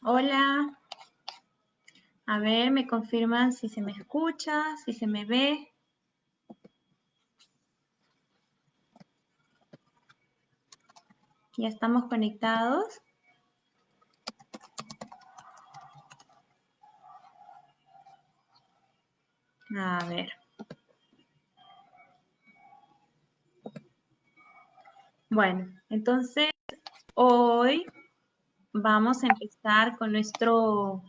Hola, a ver, me confirman si se me escucha, si se me ve. Ya estamos conectados. A ver. Bueno, entonces hoy vamos a empezar con nuestro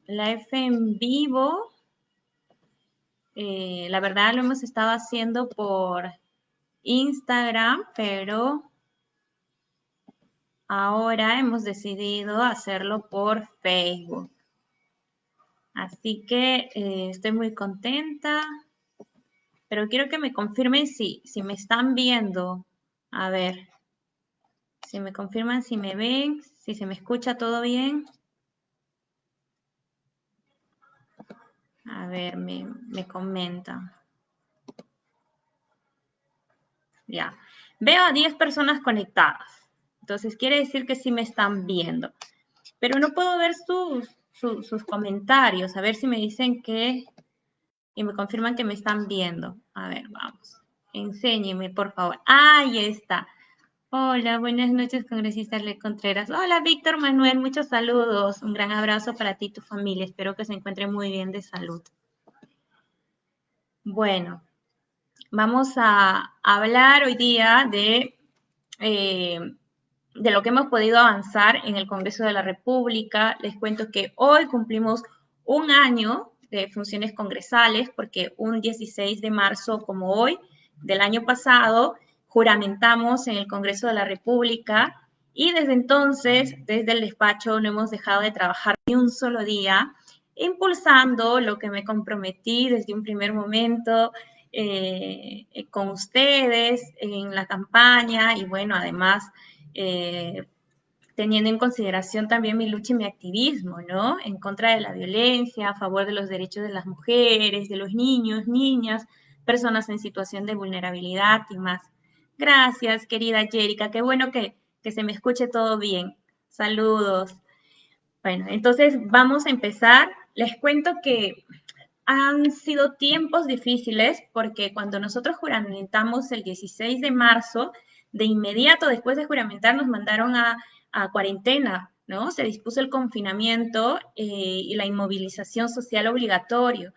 live en vivo. La verdad lo hemos estado haciendo por Instagram, pero ahora hemos decidido hacerlo por Facebook. Así que estoy muy contenta, pero quiero que me confirmen si me están viendo. A ver, si me confirman, si me ven, si se me escucha todo bien. A ver, me comentan. Ya. Veo a 10 personas conectadas. Entonces quiere decir que sí me están viendo. Pero no puedo ver sus comentarios. A ver si me dicen que... Y me confirman que me están viendo. A ver, vamos. Enséñeme, por favor. Ahí está. Hola, buenas noches, congresista Le Contreras. Hola, Víctor Manuel, muchos saludos. Un gran abrazo para ti y tu familia. Espero que se encuentre muy bien de salud. Bueno, vamos a hablar hoy día de lo que hemos podido avanzar en el Congreso de la República. Les cuento que hoy cumplimos un año de funciones congresales, porque un 16 de marzo, como hoy, del año pasado, juramentamos en el Congreso de la República y desde entonces, desde el despacho, no hemos dejado de trabajar ni un solo día, impulsando lo que me comprometí desde un primer momento con ustedes en la campaña y bueno, además eh, teniendo en consideración también mi lucha y mi activismo, ¿no? En contra de la violencia, a favor de los derechos de las mujeres, de los niños, niñas, personas en situación de vulnerabilidad y más. Gracias, querida Jerica. Qué bueno que se me escuche todo bien. Saludos. Bueno, entonces vamos a empezar. Les cuento que han sido tiempos difíciles porque cuando nosotros juramentamos el 16 de marzo, de inmediato después de juramentar nos mandaron a cuarentena, ¿no? Se dispuso el confinamiento y la inmovilización social obligatorio.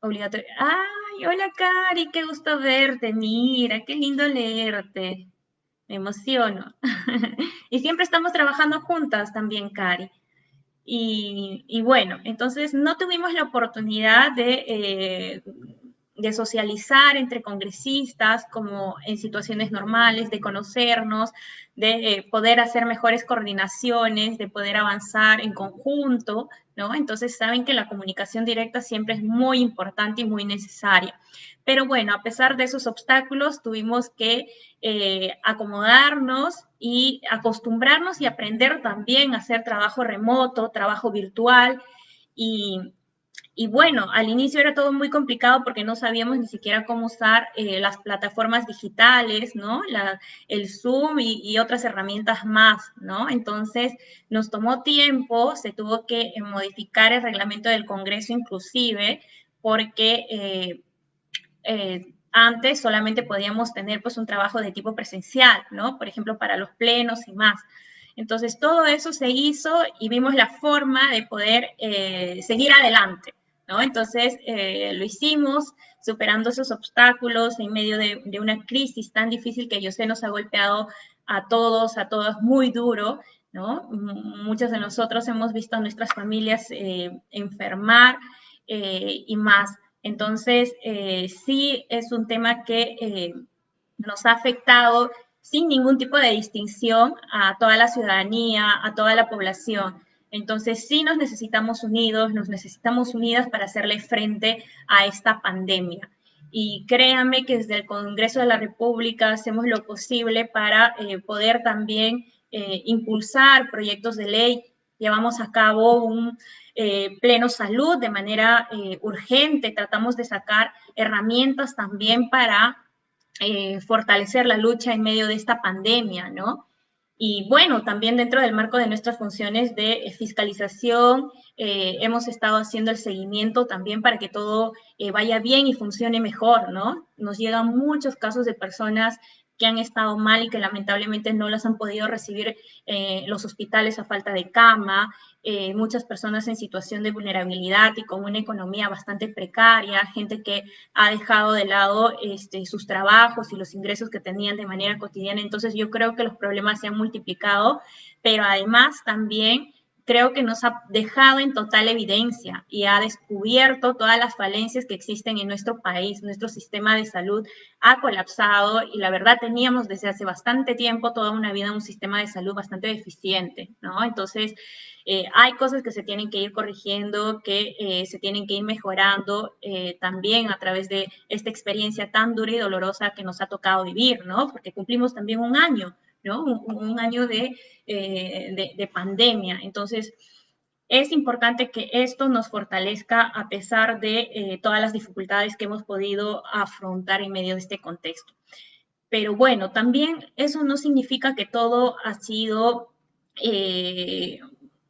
Ay, hola Cari, qué gusto verte, mira, qué lindo leerte. Me emociono. Y siempre estamos trabajando juntas también, Cari. Y bueno, entonces no tuvimos la oportunidad de socializar entre congresistas como en situaciones normales, de conocernos, de poder hacer mejores coordinaciones, de poder avanzar en conjunto, ¿no? Entonces saben que la comunicación directa siempre es muy importante y muy necesaria. Pero bueno, a pesar de esos obstáculos, tuvimos que acomodarnos y acostumbrarnos y aprender también a hacer trabajo remoto, trabajo virtual. Y, y bueno, al inicio era todo muy complicado porque no sabíamos ni siquiera cómo usar las plataformas digitales, ¿no? El Zoom y otras herramientas más, ¿no? Entonces nos tomó tiempo, se tuvo que modificar el reglamento del Congreso inclusive, porque antes solamente podíamos tener pues un trabajo de tipo presencial, ¿no? Por ejemplo, para los plenos y más. Entonces, todo eso se hizo y vimos la forma de poder seguir adelante, ¿no? Entonces, lo hicimos superando esos obstáculos en medio de una crisis tan difícil que yo sé nos ha golpeado a todas muy duro, ¿no? Muchos de nosotros hemos visto a nuestras familias enfermar y más. Entonces, sí es un tema que nos ha afectado sin ningún tipo de distinción a toda la ciudadanía, a toda la población. Entonces, sí nos necesitamos unidos, nos necesitamos unidas para hacerle frente a esta pandemia. Y créanme que desde el Congreso de la República hacemos lo posible para poder también impulsar proyectos de ley. Llevamos a cabo un pleno salud de manera urgente. Tratamos de sacar herramientas también para fortalecer la lucha en medio de esta pandemia, ¿no? Y bueno, también dentro del marco de nuestras funciones de fiscalización, hemos estado haciendo el seguimiento también para que todo vaya bien y funcione mejor, ¿no? Nos llegan muchos casos de personas que han estado mal y que lamentablemente no las han podido recibir los hospitales a falta de cama, muchas personas en situación de vulnerabilidad y con una economía bastante precaria, gente que ha dejado de lado sus trabajos y los ingresos que tenían de manera cotidiana. Entonces yo creo que los problemas se han multiplicado, pero además también creo que nos ha dejado en total evidencia y ha descubierto todas las falencias que existen en nuestro país. Nuestro sistema de salud ha colapsado y la verdad teníamos desde hace bastante tiempo toda una vida un sistema de salud bastante deficiente, ¿no? Entonces, hay cosas que se tienen que ir corrigiendo, que se tienen que ir mejorando también a través de esta experiencia tan dura y dolorosa que nos ha tocado vivir, ¿no? Porque cumplimos también un año, ¿no? Un año de pandemia. Entonces, es importante que esto nos fortalezca a pesar de todas las dificultades que hemos podido afrontar en medio de este contexto. Pero bueno, también eso no significa que todo ha sido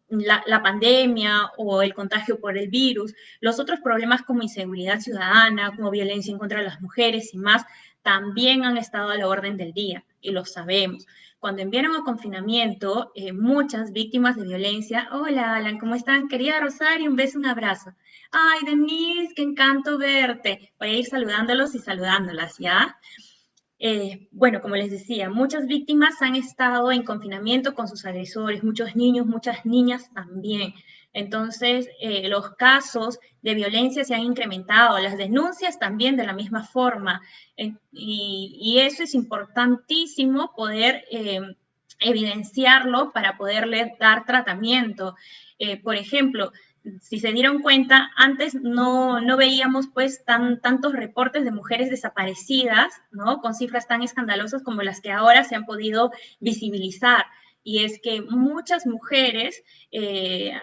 la pandemia o el contagio por el virus. Los otros problemas como inseguridad ciudadana, como violencia en contra de las mujeres y más, también han estado a la orden del día y lo sabemos. Cuando enviaron a confinamiento, muchas víctimas de violencia, hola Alan, ¿cómo están? Querida Rosario, un beso, un abrazo. Ay, Denise, qué encanto verte. Voy a ir saludándolos y saludándolas, ¿ya? Bueno, como les decía, muchas víctimas han estado en confinamiento con sus agresores, muchos niños, muchas niñas también. Entonces, los casos de violencia se han incrementado, las denuncias también de la misma forma. Y eso es importantísimo poder evidenciarlo para poderle dar tratamiento. Por ejemplo, si se dieron cuenta, antes no veíamos pues tantos reportes de mujeres desaparecidas, ¿no? Con cifras tan escandalosas como las que ahora se han podido visibilizar. Y es que muchas mujeres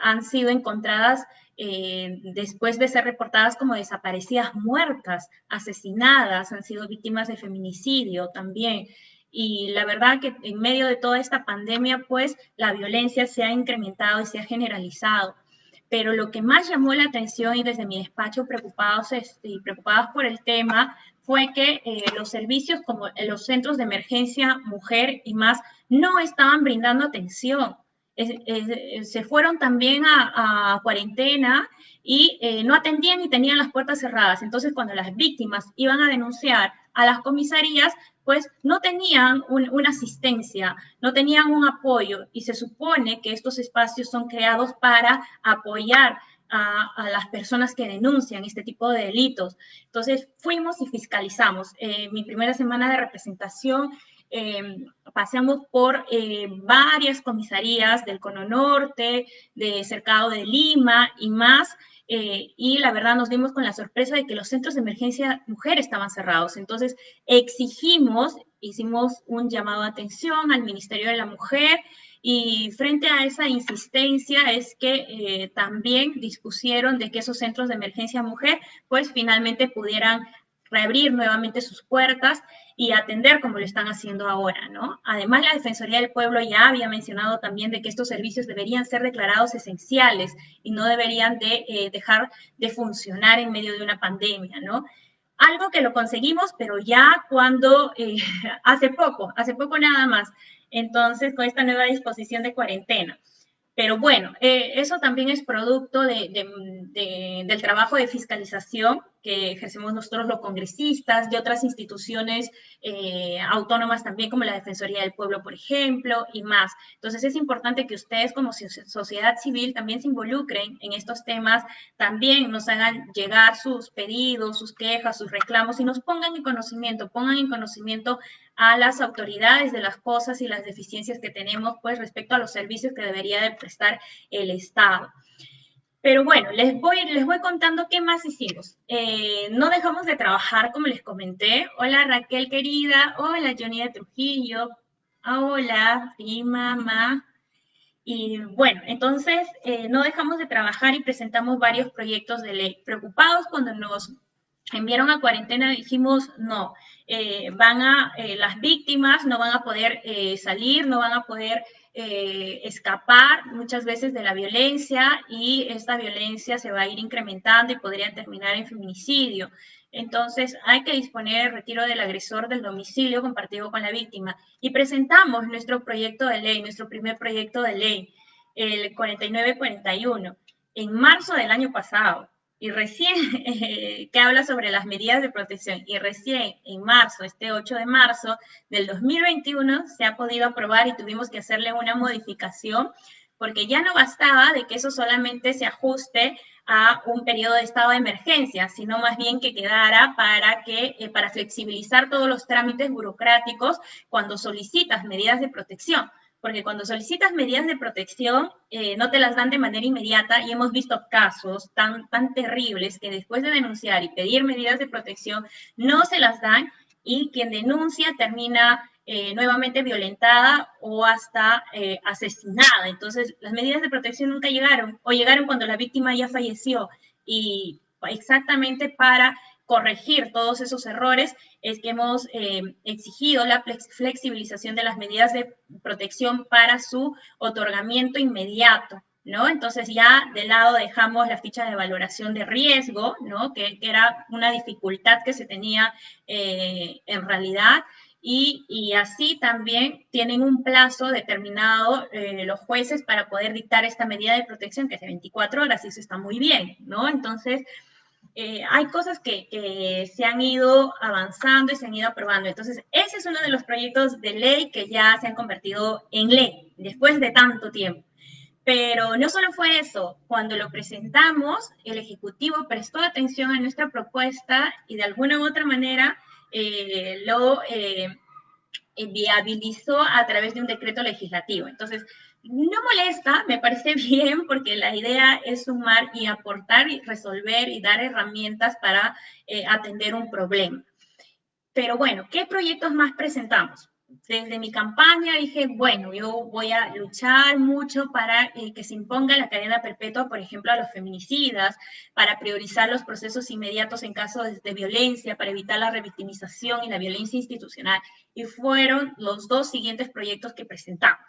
han sido encontradas después de ser reportadas como desaparecidas muertas, asesinadas, han sido víctimas de feminicidio también. Y la verdad que en medio de toda esta pandemia, pues la violencia se ha incrementado y se ha generalizado. Pero lo que más llamó la atención y desde mi despacho preocupados por el tema fue que los servicios como los centros de emergencia mujer y más no estaban brindando atención. Se fueron también a cuarentena y no atendían y tenían las puertas cerradas. Entonces, cuando las víctimas iban a denunciar a las comisarías, pues no tenían una asistencia, no tenían un apoyo y se supone que estos espacios son creados para apoyar a las personas que denuncian este tipo de delitos. Entonces fuimos y fiscalizamos. Mi primera semana de representación pasamos por varias comisarías del Cono Norte, de Cercado de Lima y más, y la verdad nos dimos con la sorpresa de que los centros de emergencia mujer estaban cerrados. Entonces hicimos un llamado de atención al Ministerio de la Mujer y frente a esa insistencia es que también dispusieron de que esos centros de emergencia mujer pues finalmente pudieran reabrir nuevamente sus puertas y atender como lo están haciendo ahora, ¿no? Además, la Defensoría del Pueblo ya había mencionado también de que estos servicios deberían ser declarados esenciales y no deberían de dejar de funcionar en medio de una pandemia, ¿no? Algo que lo conseguimos, pero ya cuando, hace poco nada más, entonces con esta nueva disposición de cuarentena. Pero bueno, eso también es producto del trabajo de fiscalización que ejercemos nosotros los congresistas, de otras instituciones autónomas también, como la Defensoría del Pueblo, por ejemplo, y más. Entonces es importante que ustedes como sociedad civil también se involucren en estos temas, también nos hagan llegar sus pedidos, sus quejas, sus reclamos y nos pongan en conocimiento a las autoridades de las cosas y las deficiencias que tenemos pues respecto a los servicios que debería de prestar el Estado. Pero bueno, les voy contando qué más hicimos. No dejamos de trabajar, como les comenté. Hola Raquel querida, hola Johnny de Trujillo, hola, sí, mamá. Y bueno, entonces no dejamos de trabajar y presentamos varios proyectos de ley. Preocupados cuando nos enviaron a cuarentena, dijimos no, las víctimas no van a poder salir, no van a poder escapar muchas veces de la violencia y esta violencia se va a ir incrementando y podría terminar en feminicidio. Entonces hay que disponer el retiro del agresor del domicilio compartido con la víctima. Y presentamos nuestro proyecto de ley, nuestro primer proyecto de ley, el 4941, en marzo del año pasado. Y recién, que habla sobre las medidas de protección, y recién en marzo, este 8 de marzo del 2021, se ha podido aprobar y tuvimos que hacerle una modificación, porque ya no bastaba de que eso solamente se ajuste a un periodo de estado de emergencia, sino más bien que quedara para flexibilizar todos los trámites burocráticos cuando solicitas medidas de protección, porque cuando solicitas medidas de protección no te las dan de manera inmediata y hemos visto casos tan terribles que después de denunciar y pedir medidas de protección no se las dan y quien denuncia termina nuevamente violentada o hasta asesinada. Entonces, las medidas de protección nunca llegaron o llegaron cuando la víctima ya falleció y exactamente para corregir todos esos errores es que hemos exigido la flexibilización de las medidas de protección para su otorgamiento inmediato, ¿no? Entonces ya de lado dejamos la ficha de valoración de riesgo, ¿no? Que era una dificultad que se tenía en realidad. Y así también tienen un plazo determinado los jueces para poder dictar esta medida de protección, que es de 24 horas, y eso está muy bien, ¿no? Entonces, hay cosas que se han ido avanzando y se han ido aprobando. Entonces, ese es uno de los proyectos de ley que ya se han convertido en ley después de tanto tiempo. Pero no solo fue eso, cuando lo presentamos, el Ejecutivo prestó atención a nuestra propuesta y de alguna u otra manera lo viabilizó a través de un decreto legislativo. Entonces, no molesta, me parece bien, porque la idea es sumar y aportar y resolver y dar herramientas para atender un problema. Pero bueno, ¿qué proyectos más presentamos? Desde mi campaña dije, bueno, yo voy a luchar mucho para que se imponga la cadena perpetua, por ejemplo, a los feminicidas, para priorizar los procesos inmediatos en caso de violencia, para evitar la revictimización y la violencia institucional. Y fueron los dos siguientes proyectos que presentamos.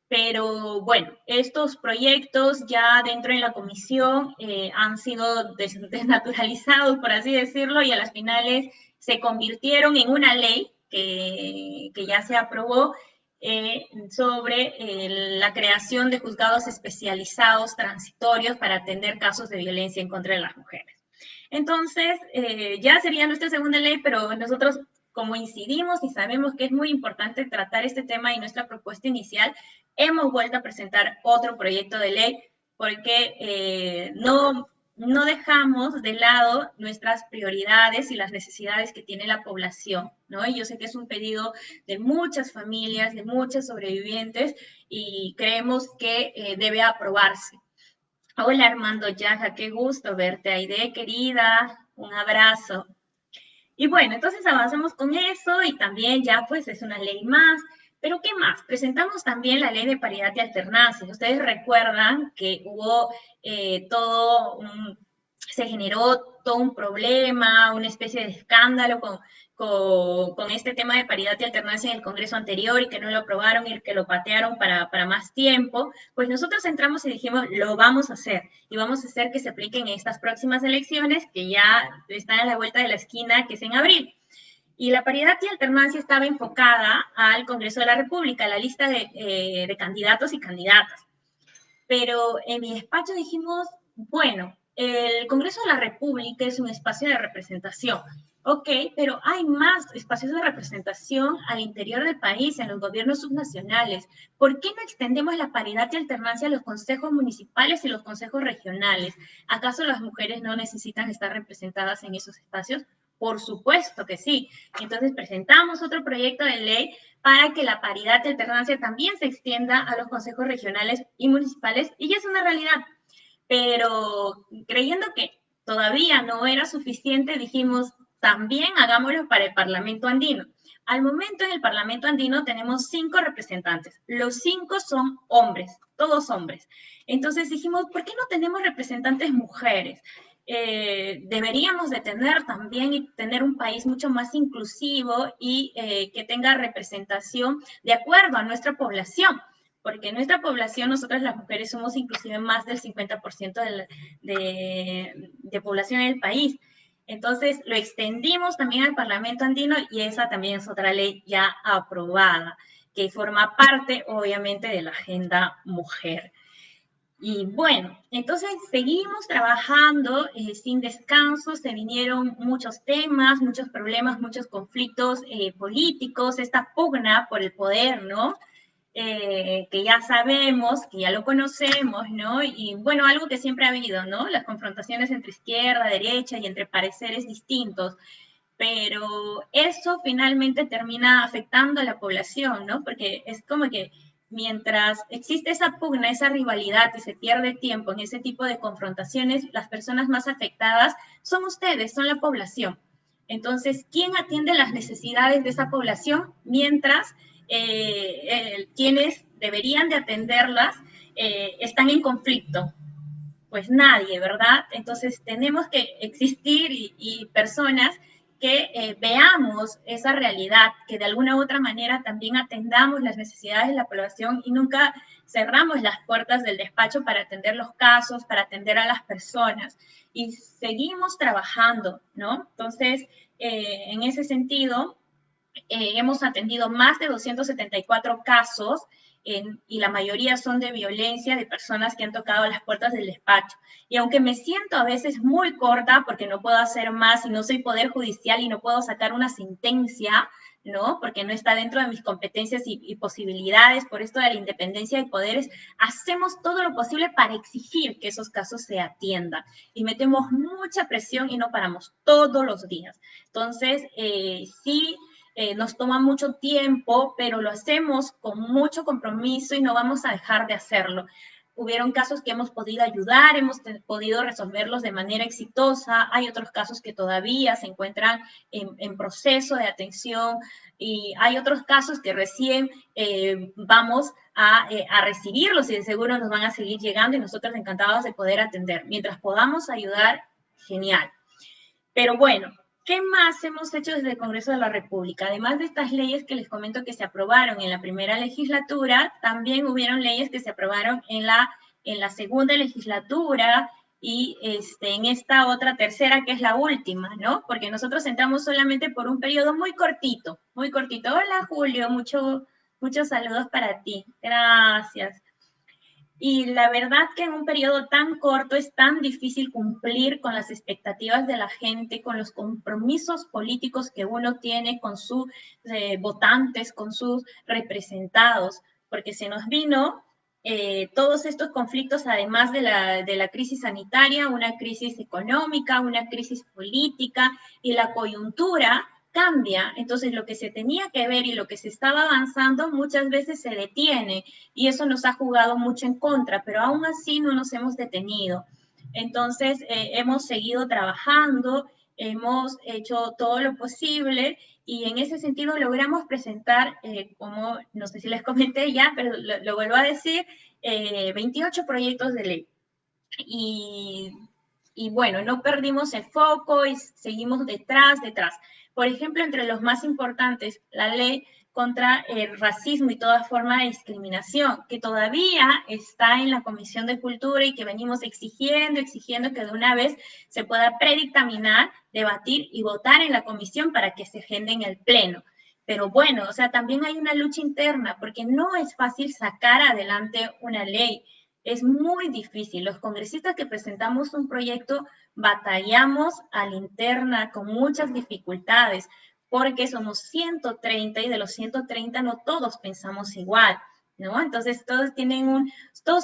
Pero bueno, estos proyectos ya dentro de la comisión han sido desnaturalizados, por así decirlo, y a las finales se convirtieron en una ley que ya se aprobó sobre la creación de juzgados especializados transitorios para atender casos de violencia en contra de las mujeres. Entonces, ya sería nuestra segunda ley, pero nosotros como incidimos y sabemos que es muy importante tratar este tema y nuestra propuesta inicial, hemos vuelto a presentar otro proyecto de ley porque no dejamos de lado nuestras prioridades y las necesidades que tiene la población, ¿no? Y yo sé que es un pedido de muchas familias, de muchas sobrevivientes y creemos que debe aprobarse. Hola Armando Yaja, qué gusto verte, Aide, querida, un abrazo. Y bueno, entonces avanzamos con eso y también ya pues es una ley más. Pero ¿qué más? Presentamos también la ley de paridad y alternancia. Ustedes recuerdan que hubo se generó todo un problema, una especie de escándalo con este tema de paridad y alternancia en el Congreso anterior y que no lo aprobaron y que lo patearon para más tiempo. Pues nosotros entramos y dijimos, lo vamos a hacer y vamos a hacer que se apliquen en estas próximas elecciones que ya están a la vuelta de la esquina, que es en abril. Y la paridad y alternancia estaba enfocada al Congreso de la República, a la lista de candidatos y candidatas. Pero en mi despacho dijimos, bueno, el Congreso de la República es un espacio de representación, ok, pero hay más espacios de representación al interior del país, en los gobiernos subnacionales. ¿Por qué no extendemos la paridad y alternancia a los consejos municipales y los consejos regionales? ¿Acaso las mujeres no necesitan estar representadas en esos espacios? Por supuesto que sí. Entonces presentamos otro proyecto de ley para que la paridad y alternancia también se extienda a los consejos regionales y municipales, y ya es una realidad. Pero creyendo que todavía no era suficiente, dijimos, también hagámoslo para el Parlamento andino. Al momento en el Parlamento andino tenemos 5 representantes. Los 5 son hombres, todos hombres. Entonces dijimos, ¿por qué no tenemos representantes mujeres? deberíamos de tener también y tener un país mucho más inclusivo y que tenga representación de acuerdo a nuestra población, porque nuestra población, nosotras las mujeres somos inclusive más del 50% de población en el país. Entonces lo extendimos también al Parlamento andino y esa también es otra ley ya aprobada, que forma parte obviamente de la agenda mujer. Y bueno, entonces seguimos trabajando sin descanso, se vinieron muchos temas, muchos problemas, muchos conflictos políticos, esta pugna por el poder, ¿no? Que ya sabemos, que ya lo conocemos, ¿no? Y bueno, algo que siempre ha habido, ¿no? Las confrontaciones entre izquierda, derecha y entre pareceres distintos, pero eso finalmente termina afectando a la población, ¿no? Porque es como que mientras existe esa pugna, esa rivalidad y se pierde tiempo en ese tipo de confrontaciones, las personas más afectadas son ustedes, son la población. Entonces, ¿quién atiende las necesidades de esa población mientras quienes deberían de atenderlas están en conflicto? Pues nadie, ¿verdad? Entonces tenemos que existir y personas que veamos esa realidad, que de alguna u otra manera también atendamos las necesidades de la población y nunca cerramos las puertas del despacho para atender los casos, para atender a las personas. Y seguimos trabajando, ¿no? Entonces, en ese sentido, hemos atendido más de 274 casos y la mayoría son de violencia de personas que han tocado las puertas del despacho. Y aunque me siento a veces muy corta porque no puedo hacer más y no soy poder judicial y no puedo sacar una sentencia, ¿no? Porque no está dentro de mis competencias y posibilidades por esto de la independencia de poderes, hacemos todo lo posible para exigir que esos casos se atiendan. Y metemos mucha presión y no paramos todos los días. Entonces, sí, nos toma mucho tiempo, pero lo hacemos con mucho compromiso y no vamos a dejar de hacerlo. Hubieron casos que hemos podido ayudar, hemos podido resolverlos de manera exitosa, hay otros casos que todavía se encuentran en proceso de atención y hay otros casos que recién vamos a recibirlos y de seguro nos van a seguir llegando y nosotros encantados de poder atender. Mientras podamos ayudar, genial. Pero bueno, ¿qué más hemos hecho desde el Congreso de la República? Además de estas leyes que les comento que se aprobaron en la primera legislatura, también hubieron leyes que se aprobaron en la segunda legislatura y en esta otra tercera, que es la última, ¿no? Porque nosotros entramos solamente por un periodo muy cortito, muy cortito. Hola, Julio, muchos saludos para ti. Gracias. Y la verdad que en un periodo tan corto es tan difícil cumplir con las expectativas de la gente, con los compromisos políticos que uno tiene con sus votantes, con sus representados, porque se nos vino todos estos conflictos, además de la crisis sanitaria, una crisis económica, una crisis política y la coyuntura cambia. Entonces, lo que se tenía que ver y lo que se estaba avanzando muchas veces se detiene y eso nos ha jugado mucho en contra, pero aún así no nos hemos detenido. Entonces, hemos seguido trabajando, hemos hecho todo lo posible y en ese sentido logramos presentar, como no sé si les comenté ya, pero lo vuelvo a decir, 28 proyectos de ley. Y, y bueno, no perdimos el foco y seguimos detrás. Por ejemplo, entre los más importantes, la ley contra el racismo y toda forma de discriminación, que todavía está en la Comisión de Cultura y que venimos exigiendo que de una vez se pueda predictaminar, debatir y votar en la comisión para que se agende en el Pleno. Pero bueno, o sea, también hay una lucha interna, porque no es fácil sacar adelante una ley. Es muy difícil. Los congresistas que presentamos un proyecto batallamos a la interna con muchas dificultades, porque somos 130 y de los 130 no todos pensamos igual, ¿no? Entonces todos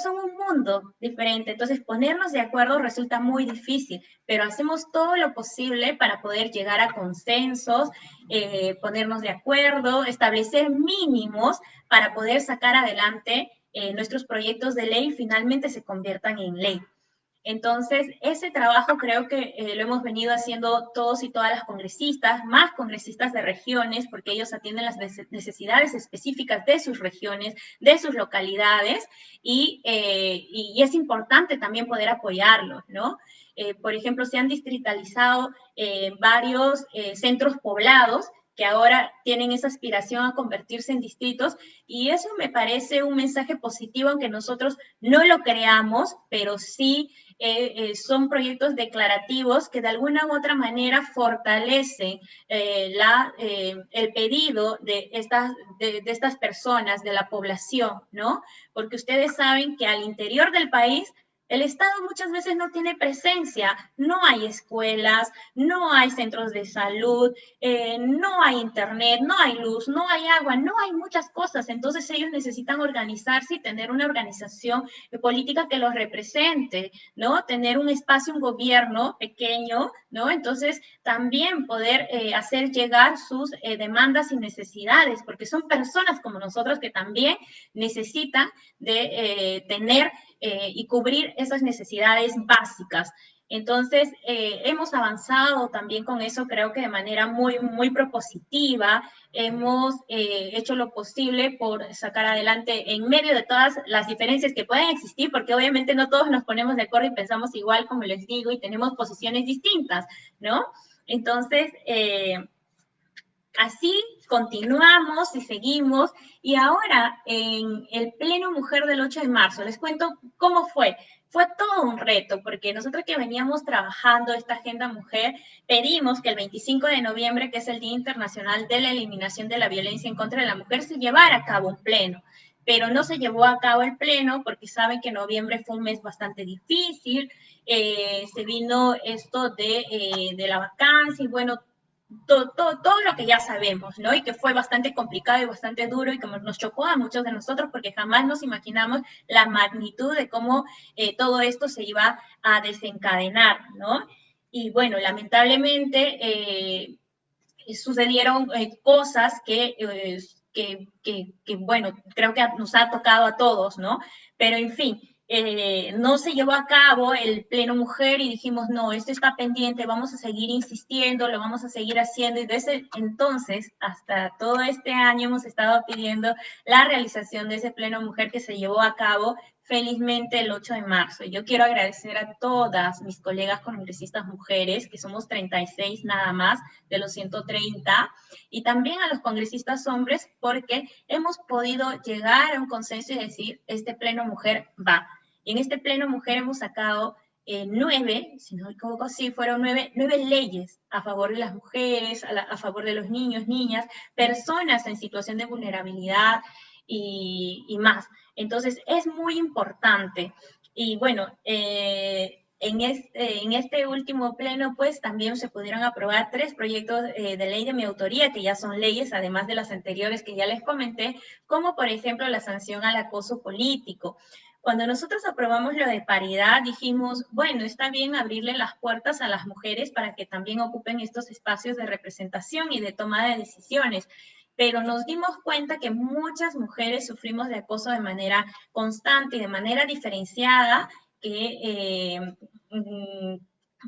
son un mundo diferente. Entonces ponernos de acuerdo resulta muy difícil, pero hacemos todo lo posible para poder llegar a consensos, ponernos de acuerdo, establecer mínimos para poder sacar adelante nuestros proyectos de ley finalmente se conviertan en ley. Entonces, ese trabajo creo que lo hemos venido haciendo todos y todas las congresistas, más congresistas de regiones, porque ellos atienden las necesidades específicas de sus regiones, de sus localidades, y es importante también poder apoyarlos, ¿no? Por ejemplo, se han distritalizado varios centros poblados que ahora tienen esa aspiración a convertirse en distritos, y eso me parece un mensaje positivo, aunque nosotros no lo creamos, pero sí son proyectos declarativos que de alguna u otra manera fortalecen el pedido de estas personas, de la población, ¿no? Porque ustedes saben que al interior del país el Estado muchas veces no tiene presencia, no hay escuelas, no hay centros de salud, no hay internet, no hay luz, no hay agua, no hay muchas cosas. Entonces ellos necesitan organizarse y tener una organización política que los represente, ¿no? Tener un espacio, un gobierno pequeño, ¿no? Entonces también poder hacer llegar sus demandas y necesidades, porque son personas como nosotros que también necesitan de tener y cubrir esas necesidades básicas. Entonces, hemos avanzado también con eso, creo que de manera muy propositiva. Hemos hecho lo posible por sacar adelante en medio de todas las diferencias que pueden existir, porque obviamente no todos nos ponemos de acuerdo y pensamos igual, como les digo, y tenemos posiciones distintas, ¿no? Entonces, así continuamos y seguimos. Y ahora, en el Pleno Mujer del 8 de marzo, les cuento cómo fue. Fue todo un reto, porque nosotros que veníamos trabajando esta agenda mujer, pedimos que el 25 de noviembre, que es el Día Internacional de la Eliminación de la Violencia en contra de la Mujer, se llevara a cabo un pleno. Pero no se llevó a cabo el pleno porque saben que noviembre fue un mes bastante difícil, se vino esto de la vacancia y bueno, todo lo que ya sabemos, ¿no? Y que fue bastante complicado y bastante duro y que nos chocó a muchos de nosotros porque jamás nos imaginamos la magnitud de cómo todo esto se iba a desencadenar, ¿no? Y bueno, lamentablemente sucedieron cosas bueno, creo que nos ha tocado a todos, ¿no? Pero en fin, no se llevó a cabo el Pleno Mujer y dijimos, no, esto está pendiente, vamos a seguir insistiendo, lo vamos a seguir haciendo. Y desde entonces hasta todo este año hemos estado pidiendo la realización de ese Pleno Mujer que se llevó a cabo felizmente el 8 de marzo. Yo quiero agradecer a todas mis colegas congresistas mujeres, que somos 36 nada más de los 130, y también a los congresistas hombres, porque hemos podido llegar a un consenso y decir, este Pleno Mujer va. Y en este Pleno Mujer hemos sacado 9, si no me equivoco, sí, fueron 9 leyes a favor de las mujeres, a favor de los niños, niñas, personas en situación de vulnerabilidad y más. Entonces, es muy importante. Y bueno, en este último pleno, pues también se pudieron aprobar 3 proyectos de ley de mi autoría, que ya son leyes, además de las anteriores que ya les comenté, como por ejemplo la sanción al acoso político. Cuando nosotros aprobamos lo de paridad, dijimos, bueno, está bien abrirle las puertas a las mujeres para que también ocupen estos espacios de representación y de toma de decisiones, pero nos dimos cuenta que muchas mujeres sufrimos de acoso de manera constante y de manera diferenciada, que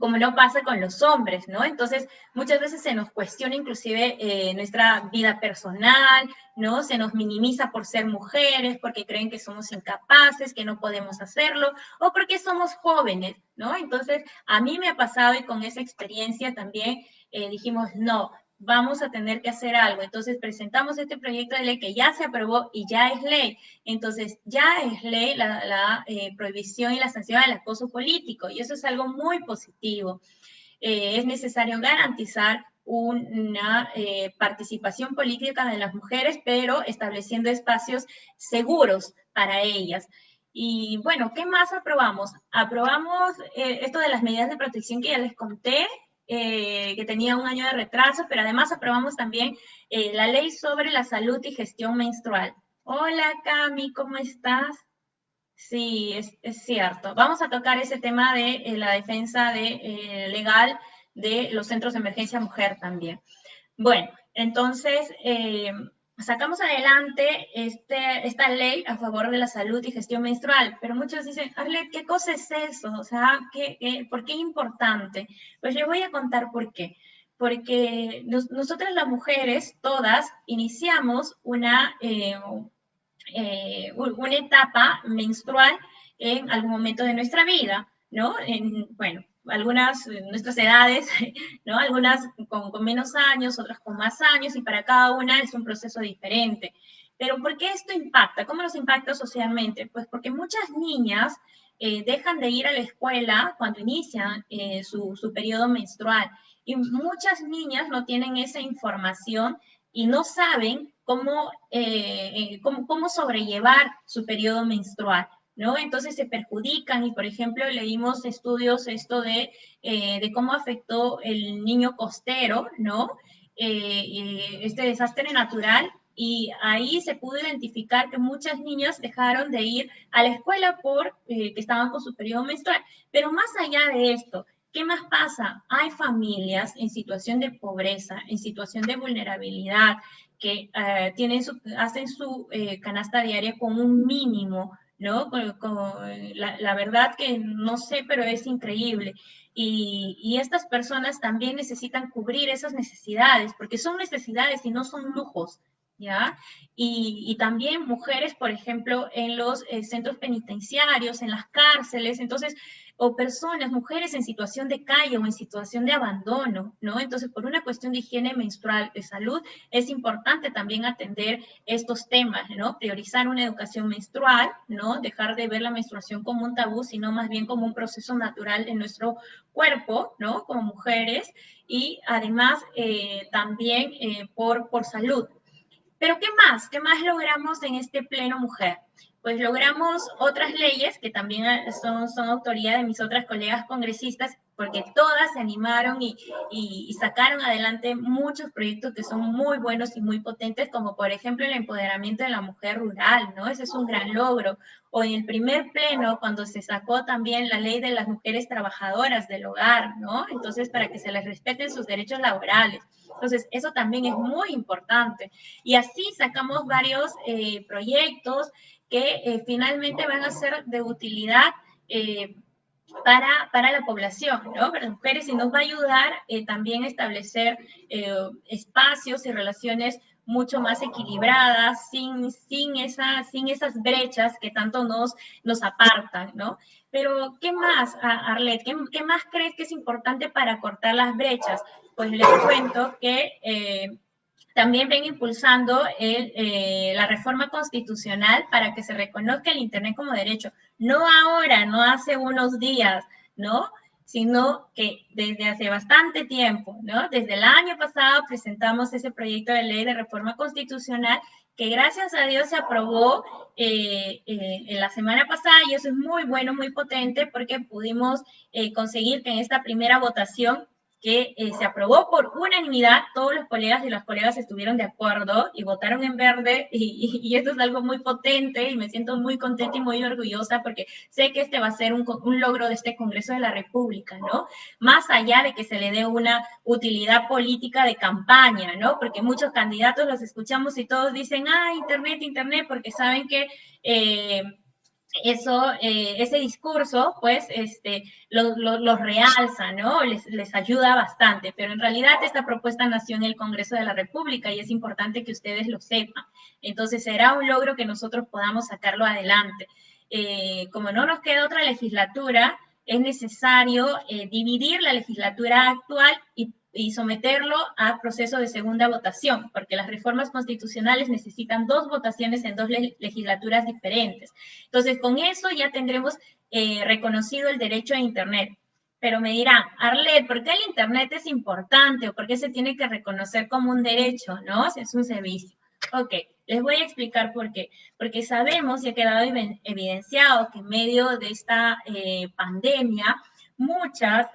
como no pasa con los hombres, ¿no? Entonces, muchas veces se nos cuestiona inclusive nuestra vida personal, ¿no? Se nos minimiza por ser mujeres, porque creen que somos incapaces, que no podemos hacerlo, o porque somos jóvenes, ¿no? Entonces, a mí me ha pasado y con esa experiencia también dijimos, no, vamos a tener que hacer algo. Entonces presentamos este proyecto de ley que ya se aprobó y ya es ley. Entonces ya es ley la prohibición y la sanción al acoso político, y eso es algo muy positivo. Es necesario garantizar una participación política de las mujeres, pero estableciendo espacios seguros para ellas. Y bueno, ¿qué más aprobamos? Aprobamos esto de las medidas de protección que ya les conté, que tenía un año de retraso, pero además aprobamos también la ley sobre la salud y gestión menstrual. Hola Cami, ¿cómo estás? Sí, es cierto. Vamos a tocar ese tema de la defensa legal de los centros de emergencia mujer también. Bueno, entonces sacamos adelante esta ley a favor de la salud y gestión menstrual, pero muchos dicen, Arlet, ¿qué cosa es eso? O sea, ¿por qué es importante? Pues les voy a contar por qué. Porque nosotras las mujeres, todas, iniciamos una etapa menstrual en algún momento de nuestra vida, ¿no? Bueno, algunas nuestras edades, ¿no? Algunas con menos años, otras con más años, y para cada una es un proceso diferente. Pero ¿por qué esto impacta? ¿Cómo nos impacta socialmente? Pues porque muchas niñas dejan de ir a la escuela cuando inician su periodo menstrual. Y muchas niñas no tienen esa información y no saben cómo sobrellevar su periodo menstrual, ¿no? Entonces se perjudican y, por ejemplo, leímos estudios de cómo afectó el niño costero, ¿no? Este desastre natural, y ahí se pudo identificar que muchas niñas dejaron de ir a la escuela que estaban con su periodo menstrual. Pero más allá de esto, ¿qué más pasa? Hay familias en situación de pobreza, en situación de vulnerabilidad, que hacen su canasta diaria con un mínimo, ¿no? La verdad que no sé, pero es increíble. Y estas personas también necesitan cubrir esas necesidades, porque son necesidades y no son lujos, ¿ya? Y también mujeres, por ejemplo, en los centros penitenciarios, en las cárceles, entonces, o personas, mujeres en situación de calle o en situación de abandono, ¿no? Entonces, por una cuestión de higiene menstrual, de salud, es importante también atender estos temas, ¿no? Priorizar una educación menstrual, ¿no? Dejar de ver la menstruación como un tabú, sino más bien como un proceso natural de nuestro cuerpo, ¿no? Como mujeres, y además también por salud. Pero ¿qué más? ¿Qué más logramos en este Pleno Mujer? Pues logramos otras leyes que también son autoría de mis otras colegas congresistas, porque todas se animaron y sacaron adelante muchos proyectos que son muy buenos y muy potentes, como por ejemplo el empoderamiento de la mujer rural, ¿no? Ese es un gran logro. O en el primer pleno, cuando se sacó también la ley de las mujeres trabajadoras del hogar, ¿no? Entonces, para que se les respeten sus derechos laborales. Entonces, eso también es muy importante. Y así sacamos varios proyectos que finalmente van a ser de utilidad eh, para la población, ¿no? Para las mujeres, y nos va a ayudar también a establecer espacios y relaciones mucho más equilibradas, sin esas brechas que tanto nos apartan, ¿no? Pero, ¿qué más, Arlet? ¿Qué más crees que es importante para cortar las brechas? Pues les cuento que también ven impulsando la reforma constitucional para que se reconozca el Internet como derecho. No ahora, no hace unos días, ¿no? Sino que desde hace bastante tiempo, ¿no? Desde el año pasado presentamos ese proyecto de ley de reforma constitucional que gracias a Dios se aprobó en la semana pasada, y eso es muy bueno, muy potente, porque pudimos conseguir que en esta primera votación que se aprobó por unanimidad, todos los colegas y las colegas estuvieron de acuerdo y votaron en verde, y esto es algo muy potente y me siento muy contenta y muy orgullosa porque sé que este va a ser un logro de este Congreso de la República, ¿no? Más allá de que se le dé una utilidad política de campaña, ¿no? Porque muchos candidatos los escuchamos y todos dicen, Internet, Internet, porque saben que ese discurso, pues, los realza, ¿no? Les ayuda bastante, pero en realidad esta propuesta nació en el Congreso de la República y es importante que ustedes lo sepan. Entonces, será un logro que nosotros podamos sacarlo adelante. Como no nos queda otra legislatura, es necesario dividir la legislatura actual y someterlo a proceso de segunda votación, porque las reformas constitucionales necesitan 2 votaciones en 2 legislaturas diferentes. Entonces, con eso ya tendremos reconocido el derecho a Internet. Pero me dirán, Arlet, ¿por qué el Internet es importante o por qué se tiene que reconocer como un derecho, no? Si es un servicio. Ok, les voy a explicar por qué. Porque sabemos y ha quedado evidenciado que en medio de esta pandemia, muchas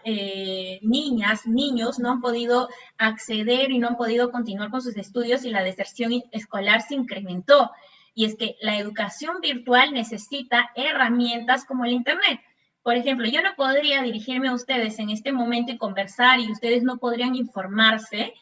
niñas, niños no han podido acceder y no han podido continuar con sus estudios, y la deserción escolar se incrementó. Y es que la educación virtual necesita herramientas como el Internet. Por ejemplo, yo no podría dirigirme a ustedes en este momento y conversar, y ustedes no podrían informarse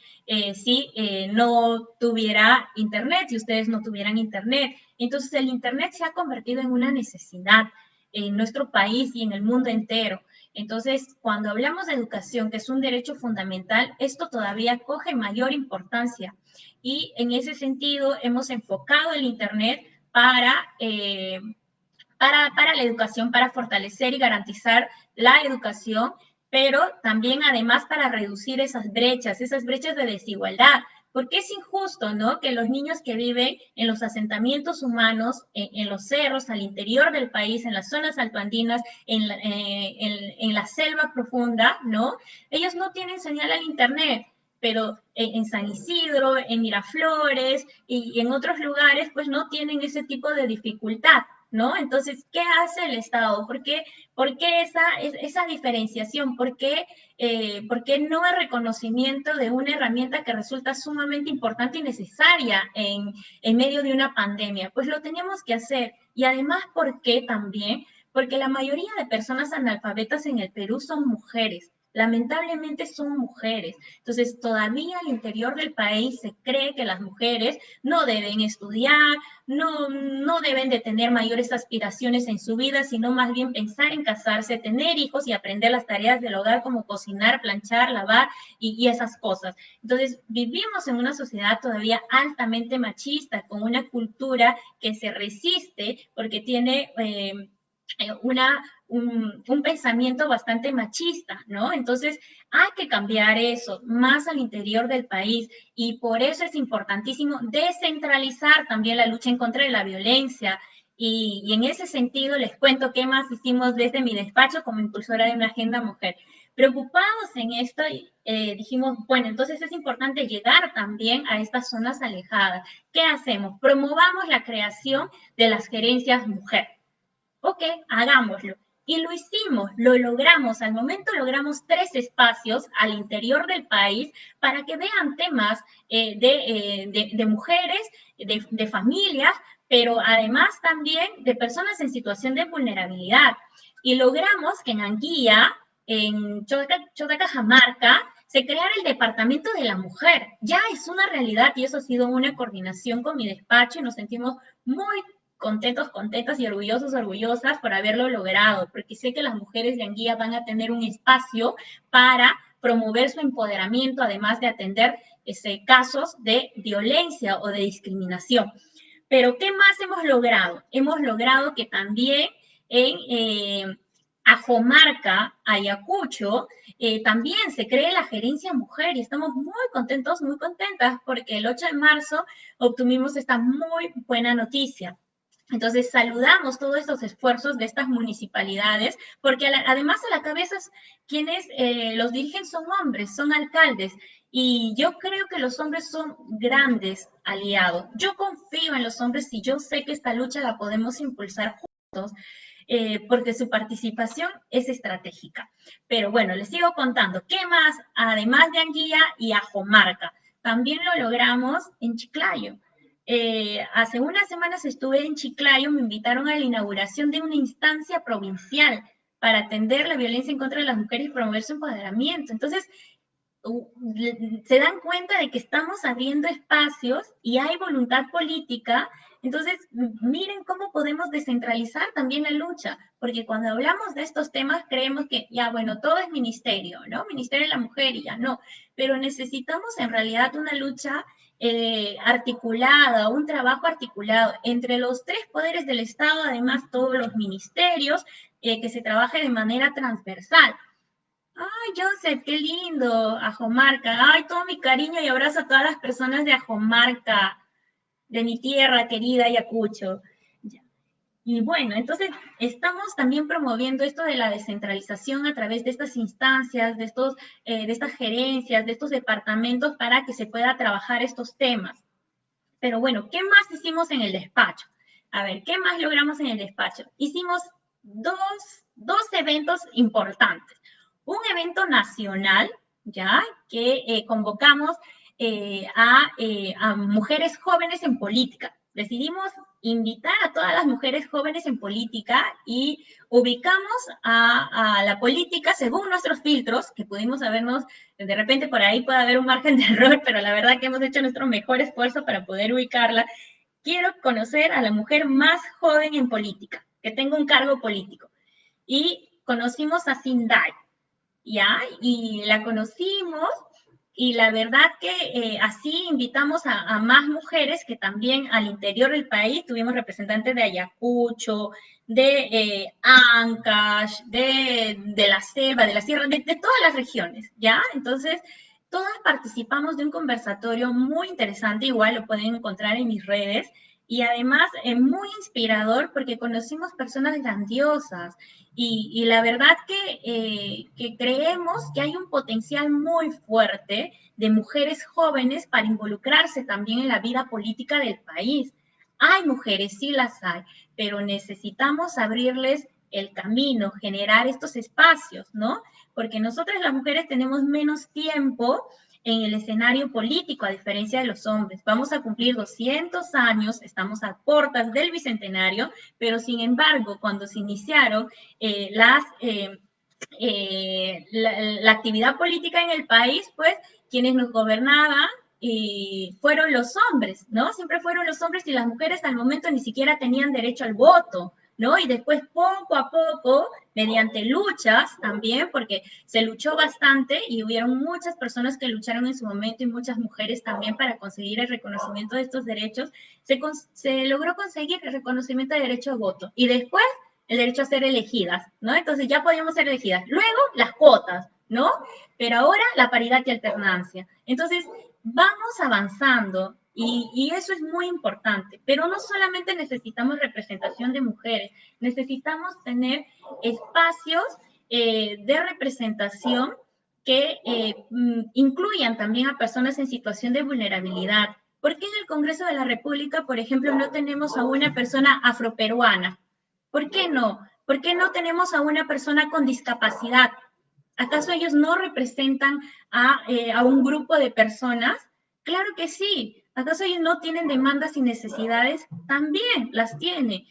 si no tuviera Internet, si ustedes no tuvieran Internet. Entonces, el Internet se ha convertido en una necesidad en nuestro país y en el mundo entero. Entonces, cuando hablamos de educación, que es un derecho fundamental, esto todavía coge mayor importancia. Y en ese sentido, hemos enfocado el Internet para la educación, para fortalecer y garantizar la educación pero también además para reducir esas brechas de desigualdad, porque es injusto, ¿no? Que los niños que viven en los asentamientos humanos, en los cerros, al interior del país, en las zonas altoandinas, en la selva profunda, ¿no? Ellos no tienen señal al internet, pero en San Isidro, en Miraflores y en otros lugares, pues no tienen ese tipo de dificultad, ¿no? Entonces, ¿qué hace el Estado? ¿Por qué esa diferenciación? ¿Por qué no el reconocimiento de una herramienta que resulta sumamente importante y necesaria en medio de una pandemia? Pues lo teníamos que hacer. Y además, ¿por qué también? Porque la mayoría de personas analfabetas en el Perú son mujeres. Lamentablemente son mujeres. Entonces, todavía al interior del país se cree que las mujeres no deben estudiar, no deben de tener mayores aspiraciones en su vida, sino más bien pensar en casarse, tener hijos y aprender las tareas del hogar como cocinar, planchar, lavar y esas cosas. Entonces, vivimos en una sociedad todavía altamente machista, con una cultura que se resiste porque tiene un pensamiento bastante machista, ¿no? Entonces, hay que cambiar eso más al interior del país y por eso es importantísimo descentralizar también la lucha en contra de la violencia. Y en ese sentido les cuento qué más hicimos desde mi despacho como impulsora de una agenda mujer. Preocupados en esto, dijimos, bueno, entonces es importante llegar también a estas zonas alejadas. ¿Qué hacemos? Promovamos la creación de las gerencias mujer. Ok, hagámoslo. Y lo hicimos, lo logramos. Al momento logramos 3 espacios al interior del país para que vean temas de mujeres, de familias, pero además también de personas en situación de vulnerabilidad. Y logramos que en Anguilla, en Chotacajamarca, se creara el Departamento de la Mujer. Ya es una realidad y eso ha sido una coordinación con mi despacho y nos sentimos muy contentos, contentas y orgullosos, orgullosas por haberlo logrado, porque sé que las mujeres de Anguilla van a tener un espacio para promover su empoderamiento, además de atender casos de violencia o de discriminación. Pero, ¿qué más hemos logrado? Hemos logrado que también en Ajomarca, Ayacucho, también se cree la gerencia mujer y estamos muy contentos, muy contentas, porque el 8 de marzo obtuvimos esta muy buena noticia. Entonces, saludamos todos estos esfuerzos de estas municipalidades, porque además a la cabeza quienes los dirigen son hombres, son alcaldes, y yo creo que los hombres son grandes aliados. Yo confío en los hombres y yo sé que esta lucha la podemos impulsar juntos, porque su participación es estratégica. Pero bueno, les sigo contando. ¿Qué más? Además de Anguilla y Ajomarca, también lo logramos en Chiclayo. Hace unas semanas estuve en Chiclayo, me invitaron a la inauguración de una instancia provincial para atender la violencia en contra de las mujeres y promover su empoderamiento. Entonces, se dan cuenta de que estamos abriendo espacios y hay voluntad política. Entonces, miren cómo podemos descentralizar también la lucha, porque cuando hablamos de estos temas creemos que ya, bueno, todo es ministerio, ¿no? Ministerio de la mujer y ya no, pero necesitamos en realidad una lucha articulada, un trabajo articulado entre los 3 poderes del Estado, además todos los ministerios, que se trabaje de manera transversal. Ay, Joseph, qué lindo, Ajomarca. Ay, todo mi cariño y abrazo a todas las personas de Ajomarca, de mi tierra querida, Ayacucho. Y bueno, entonces estamos también promoviendo esto de la descentralización a través de estas instancias, de estas gerencias, de estos departamentos para que se pueda trabajar estos temas. Pero bueno, ¿qué más hicimos en el despacho? A ver, ¿qué más logramos en el despacho? Hicimos dos eventos importantes. Un evento nacional, ¿ya? Que convocamos a mujeres jóvenes en política. Decidimos invitar a todas las mujeres jóvenes en política y ubicamos a la política según nuestros filtros, que pudimos habernos, de repente por ahí puede haber un margen de error, pero la verdad que hemos hecho nuestro mejor esfuerzo para poder ubicarla. Quiero conocer a la mujer más joven en política, que tenga un cargo político. Y conocimos a Sindai, ¿ya? Y la conocimos Y la verdad que así invitamos a más mujeres que también al interior del país tuvimos representantes de Ayacucho, de Ancash, de la selva, de la sierra, de todas las regiones, ¿ya? Entonces, todas participamos de un conversatorio muy interesante, igual lo pueden encontrar en mis redes, y además muy inspirador porque conocimos personas grandiosas, y la verdad que creemos que hay un potencial muy fuerte de mujeres jóvenes para involucrarse también en la vida política del país. Hay mujeres, sí las hay, pero necesitamos abrirles el camino, generar estos espacios, ¿no? Porque nosotras las mujeres tenemos menos tiempo en el escenario político, a diferencia de los hombres. Vamos a cumplir 200 años, estamos a puertas del bicentenario, pero sin embargo, cuando se iniciaron la actividad política en el país, pues quienes nos gobernaban y fueron los hombres, ¿no? Siempre fueron los hombres y las mujeres al momento ni siquiera tenían derecho al voto, ¿no? Y después poco a poco, mediante luchas también, porque se luchó bastante y hubieron muchas personas que lucharon en su momento y muchas mujeres también para conseguir el reconocimiento de estos derechos, se logró conseguir el reconocimiento de derecho al voto. Y después el derecho a ser elegidas, ¿no? Entonces ya podíamos ser elegidas. Luego las cuotas, ¿no? Pero ahora la paridad y alternancia. Entonces vamos avanzando y eso es muy importante, pero no solamente necesitamos representación de mujeres, necesitamos tener espacios de representación que incluyan también a personas en situación de vulnerabilidad. ¿Por qué en el Congreso de la República, por ejemplo, no tenemos a una persona afroperuana? ¿Por qué no? ¿Por qué no tenemos a una persona con discapacidad? ¿Acaso ellos no representan a un grupo de personas? Claro que sí. ¿Acaso ellos no tienen demandas y necesidades? También las tiene.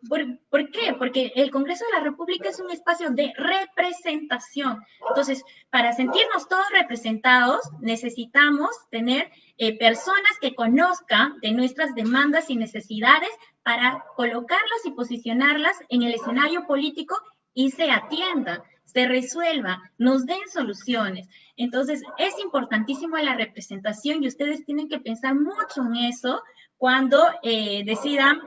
¿Por qué? Porque el Congreso de la República es un espacio de representación. Entonces, para sentirnos todos representados, necesitamos tener personas que conozcan de nuestras demandas y necesidades para colocarlas y posicionarlas en el escenario político y se atienda, se resuelva, nos den soluciones. Entonces, es importantísimo la representación y ustedes tienen que pensar mucho en eso cuando decidan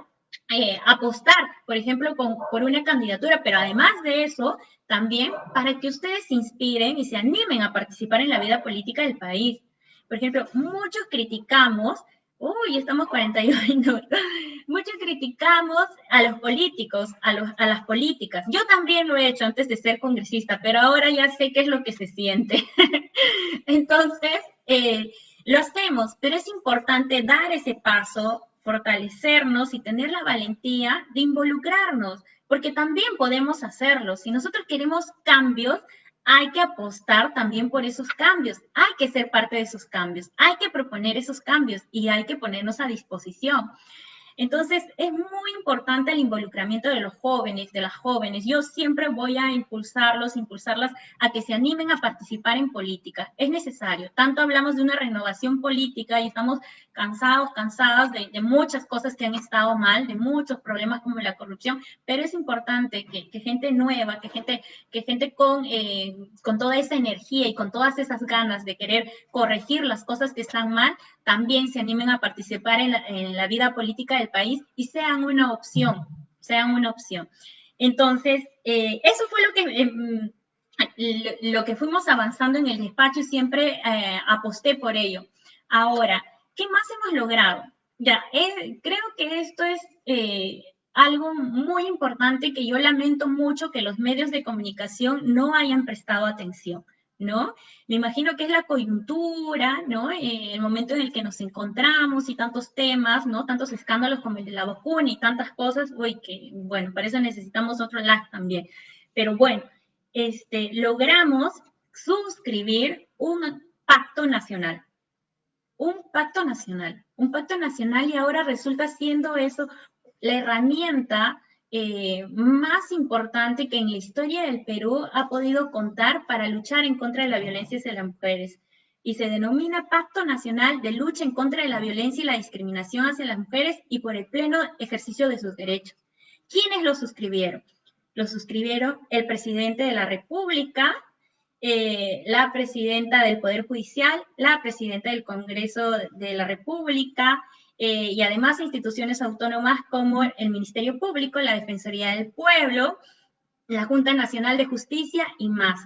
apostar, por ejemplo, por una candidatura, pero además de eso, también para que ustedes se inspiren y se animen a participar en la vida política del país. Por ejemplo, muchos criticamos, uy, estamos 41 minutos, muchos criticamos a los políticos, a las políticas. Yo también lo he hecho antes de ser congresista, pero ahora ya sé qué es lo que se siente. Entonces, lo hacemos, pero es importante dar ese paso, fortalecernos y tener la valentía de involucrarnos, porque también podemos hacerlo. Si nosotros queremos cambios, hay que apostar también por esos cambios, hay que ser parte de esos cambios, hay que proponer esos cambios y hay que ponernos a disposición. Entonces, es muy importante el involucramiento de los jóvenes, de las jóvenes. Yo siempre voy a impulsarlas a que se animen a participar en política. Es necesario. Tanto hablamos de una renovación política y estamos cansadas de muchas cosas que han estado mal, de muchos problemas como la corrupción, pero es importante que gente nueva, que gente con toda esa energía y con todas esas ganas de querer corregir las cosas que están mal, también se animen a participar en la vida política del país y sean una opción, sean una opción. Entonces, eso fue lo que fuimos avanzando en el despacho y siempre aposté por ello. Ahora, ¿qué más hemos logrado? Ya, creo que esto es algo muy importante que yo lamento mucho que los medios de comunicación no hayan prestado atención, ¿no? Me imagino que es la coyuntura, ¿no? El momento en el que nos encontramos y tantos temas, ¿no? Tantos escándalos como el de la vacuna y tantas cosas, uy, que, bueno, para eso necesitamos otro lag también. Pero bueno, logramos suscribir un pacto nacional, un pacto nacional y ahora resulta siendo eso la herramienta más importante que en la historia del Perú ha podido contar para luchar en contra de la violencia hacia las mujeres. Y se denomina Pacto Nacional de Lucha en contra de la Violencia y la Discriminación hacia las Mujeres y por el pleno ejercicio de sus derechos. ¿Quiénes lo suscribieron? Lo suscribieron el presidente de la República, la presidenta del Poder Judicial, la presidenta del Congreso de la República, y además instituciones autónomas como el Ministerio Público, la Defensoría del Pueblo, la Junta Nacional de Justicia y más.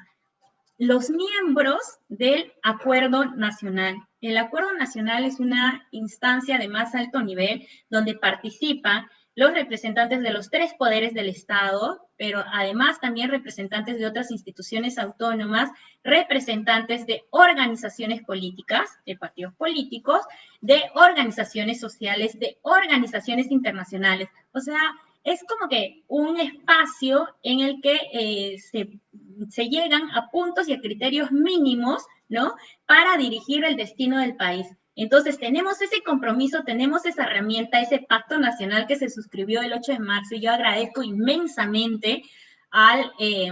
Los miembros del Acuerdo Nacional. El Acuerdo Nacional es una instancia de más alto nivel donde participan los representantes de los tres poderes del Estado, pero además también representantes de otras instituciones autónomas, representantes de organizaciones políticas, de partidos políticos, de organizaciones sociales, de organizaciones internacionales. O sea, es como que un espacio en el que se llegan a puntos y a criterios mínimos, ¿no? Para dirigir el destino del país. Entonces, tenemos ese compromiso, tenemos esa herramienta, ese pacto nacional que se suscribió el 8 de marzo, y yo agradezco inmensamente al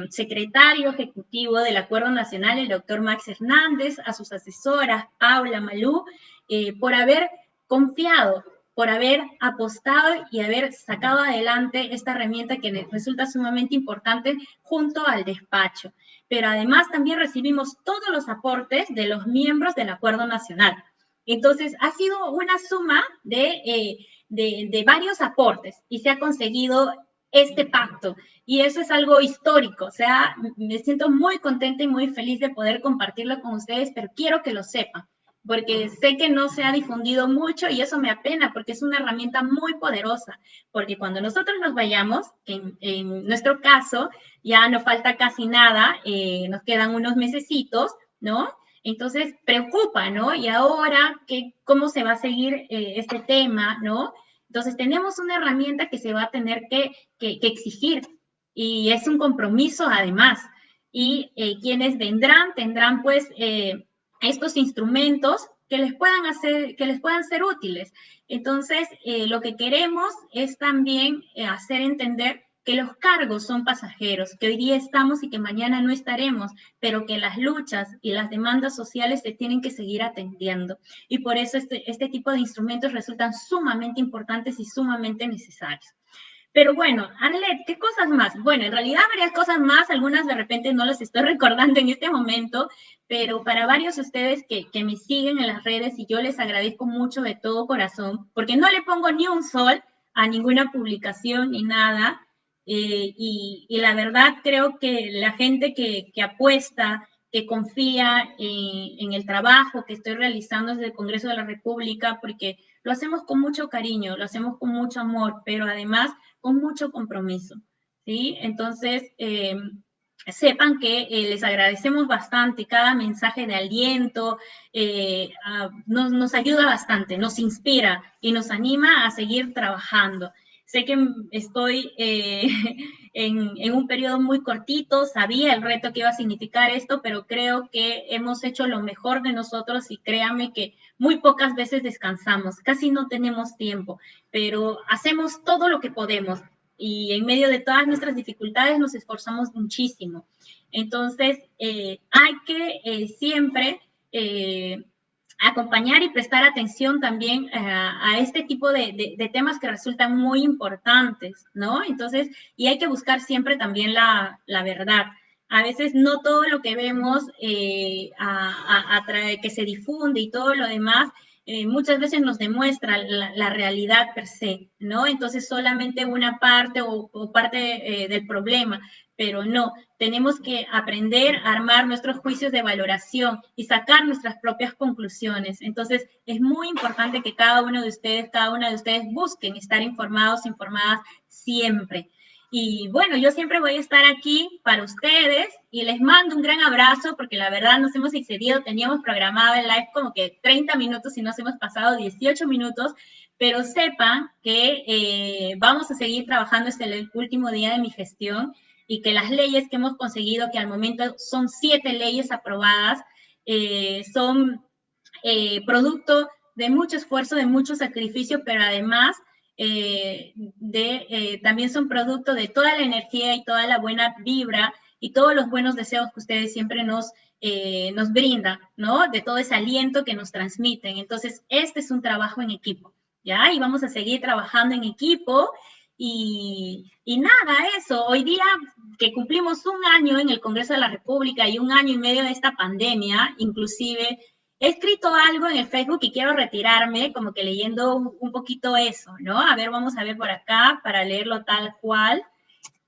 secretario ejecutivo del Acuerdo Nacional, el doctor Max Hernández, a sus asesoras, Paula, Malú, por haber confiado, por haber apostado y haber sacado adelante esta herramienta que resulta sumamente importante junto al despacho. Pero además también recibimos todos los aportes de los miembros del Acuerdo Nacional. Entonces, ha sido una suma de varios aportes y se ha conseguido este pacto. Y eso es algo histórico. O sea, me siento muy contenta y muy feliz de poder compartirlo con ustedes, pero quiero que lo sepan, porque sé que no se ha difundido mucho y eso me apena, porque es una herramienta muy poderosa, porque cuando nosotros nos vayamos, en nuestro caso ya no falta casi nada, nos quedan unos mesecitos, ¿no? Entonces preocupa, ¿no? Y ahora, ¿cómo se va a seguir este tema, ¿no? Entonces tenemos una herramienta que se va a tener que exigir y es un compromiso además. Y quienes vendrán tendrán pues estos instrumentos que les puedan ser útiles. Entonces, lo que queremos es también hacer entender que los cargos son pasajeros, que hoy día estamos y que mañana no estaremos, pero que las luchas y las demandas sociales se tienen que seguir atendiendo. Y por eso este tipo de instrumentos resultan sumamente importantes y sumamente necesarios. Pero bueno, Arlet, ¿qué cosas más? Bueno, en realidad varias cosas más, algunas de repente no las estoy recordando en este momento, pero para varios de ustedes que me siguen en las redes, y yo les agradezco mucho de todo corazón, porque no le pongo ni un sol a ninguna publicación ni nada, y la verdad creo que la gente que apuesta, que confía en el trabajo que estoy realizando desde el Congreso de la República, porque lo hacemos con mucho cariño, lo hacemos con mucho amor, pero además con mucho compromiso, ¿sí? Entonces, sepan que les agradecemos bastante cada mensaje de aliento, nos ayuda bastante, nos inspira y nos anima a seguir trabajando. Sé que estoy en un periodo muy cortito, sabía el reto que iba a significar esto, pero creo que hemos hecho lo mejor de nosotros y créanme que muy pocas veces descansamos, casi no tenemos tiempo, pero hacemos todo lo que podemos y en medio de todas nuestras dificultades nos esforzamos muchísimo. Entonces, hay que siempre acompañar y prestar atención también a este tipo de temas que resultan muy importantes, ¿no? Entonces, y hay que buscar siempre también la verdad. A veces no todo lo que vemos que se difunde y todo lo demás, muchas veces nos demuestra la realidad per se, ¿no? Entonces solamente una parte o parte del problema, pero no, tenemos que aprender a armar nuestros juicios de valoración y sacar nuestras propias conclusiones. Entonces, es muy importante que cada una de ustedes busquen estar informados, informadas siempre. Y bueno, yo siempre voy a estar aquí para ustedes y les mando un gran abrazo porque la verdad nos hemos excedido, teníamos programado el live como que 30 minutos y nos hemos pasado 18 minutos, pero sepan que vamos a seguir trabajando hasta el último día de mi gestión y que las leyes que hemos conseguido, que al momento son 7 leyes aprobadas, son producto de mucho esfuerzo, de mucho sacrificio, pero además también son producto de toda la energía y toda la buena vibra y todos los buenos deseos que ustedes siempre nos brindan, ¿no? De todo ese aliento que nos transmiten. Entonces, este es un trabajo en equipo, ¿ya? Y vamos a seguir trabajando en equipo y nada, eso. Hoy día que cumplimos un año en el Congreso de la República y un año y medio de esta pandemia, inclusive he escrito algo en el Facebook y quiero retirarme, como que leyendo un poquito eso, ¿no? A ver, vamos a ver por acá para leerlo tal cual.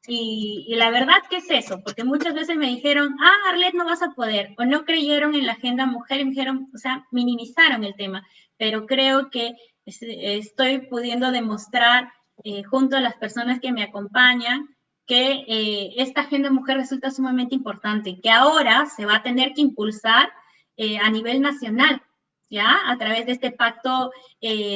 Y la verdad que es eso, porque muchas veces me dijeron, Arlet, no vas a poder, o no creyeron en la agenda mujer y me dijeron, o sea, minimizaron el tema, pero creo que estoy pudiendo demostrar junto a las personas que me acompañan que esta agenda mujer resulta sumamente importante, que ahora se va a tener que impulsar a nivel nacional, ¿ya? A través de este pacto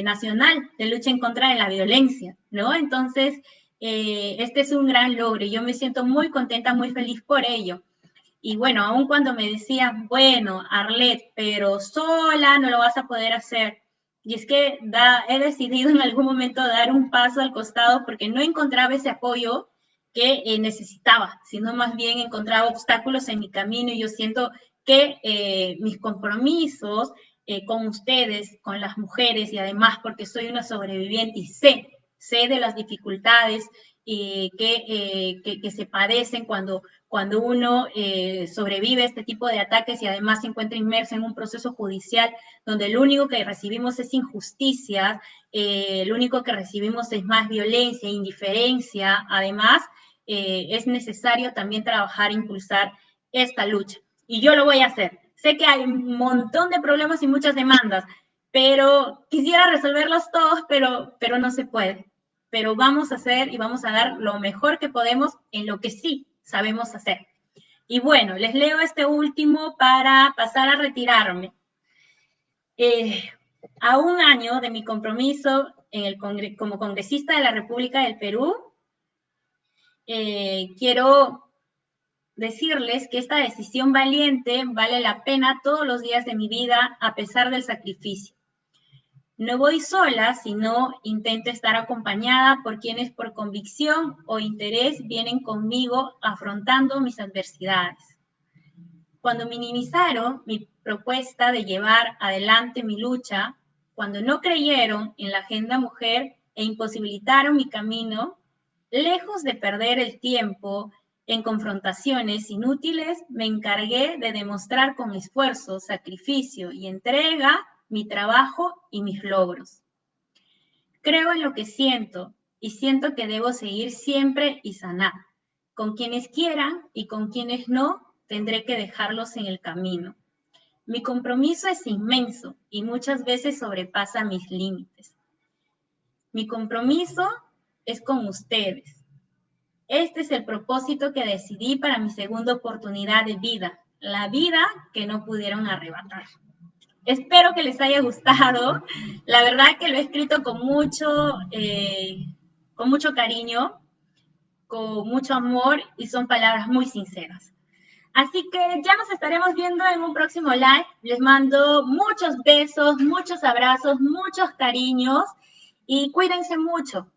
nacional de lucha en contra de la violencia, ¿no? Entonces, este es un gran logro y yo me siento muy contenta, muy feliz por ello. Y bueno, aun cuando me decían, bueno, Arlet, pero sola no lo vas a poder hacer. Y es que he decidido en algún momento dar un paso al costado porque no encontraba ese apoyo que necesitaba, sino más bien encontraba obstáculos en mi camino y yo siento que mis compromisos con ustedes, con las mujeres y además porque soy una sobreviviente y sé de las dificultades que se padecen cuando uno sobrevive a este tipo de ataques y además se encuentra inmerso en un proceso judicial donde lo único que recibimos es injusticia, lo único que recibimos es más violencia, indiferencia, además es necesario también trabajar e impulsar esta lucha. Y yo lo voy a hacer. Sé que hay un montón de problemas y muchas demandas, pero quisiera resolverlos todos, pero no se puede. Pero vamos a hacer y vamos a dar lo mejor que podemos en lo que sí sabemos hacer. Y bueno, les leo este último para pasar a retirarme. A un año de mi compromiso como congresista de la República del Perú, quiero decirles que esta decisión valiente vale la pena todos los días de mi vida a pesar del sacrificio. No voy sola, sino intento estar acompañada por quienes por convicción o interés vienen conmigo afrontando mis adversidades. Cuando minimizaron mi propuesta de llevar adelante mi lucha, cuando no creyeron en la agenda mujer e imposibilitaron mi camino, lejos de perder el tiempo en confrontaciones inútiles, me encargué de demostrar con esfuerzo, sacrificio y entrega mi trabajo y mis logros. Creo en lo que siento y siento que debo seguir siempre y sanar. Con quienes quieran y con quienes no, tendré que dejarlos en el camino. Mi compromiso es inmenso y muchas veces sobrepasa mis límites. Mi compromiso es con ustedes. Este es el propósito que decidí para mi segunda oportunidad de vida, la vida que no pudieron arrebatar. Espero que les haya gustado. La verdad que lo he escrito con mucho cariño, con mucho amor y son palabras muy sinceras. Así que ya nos estaremos viendo en un próximo live. Les mando muchos besos, muchos abrazos, muchos cariños y cuídense mucho,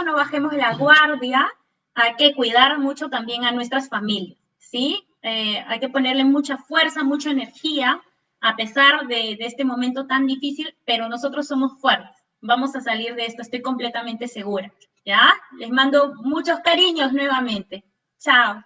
no bajemos la guardia, hay que cuidar mucho también a nuestras familias, ¿sí? Hay que ponerle mucha fuerza, mucha energía, a pesar de este momento tan difícil, pero nosotros somos fuertes, vamos a salir de esto, estoy completamente segura, ¿ya? Les mando muchos cariños nuevamente, chao.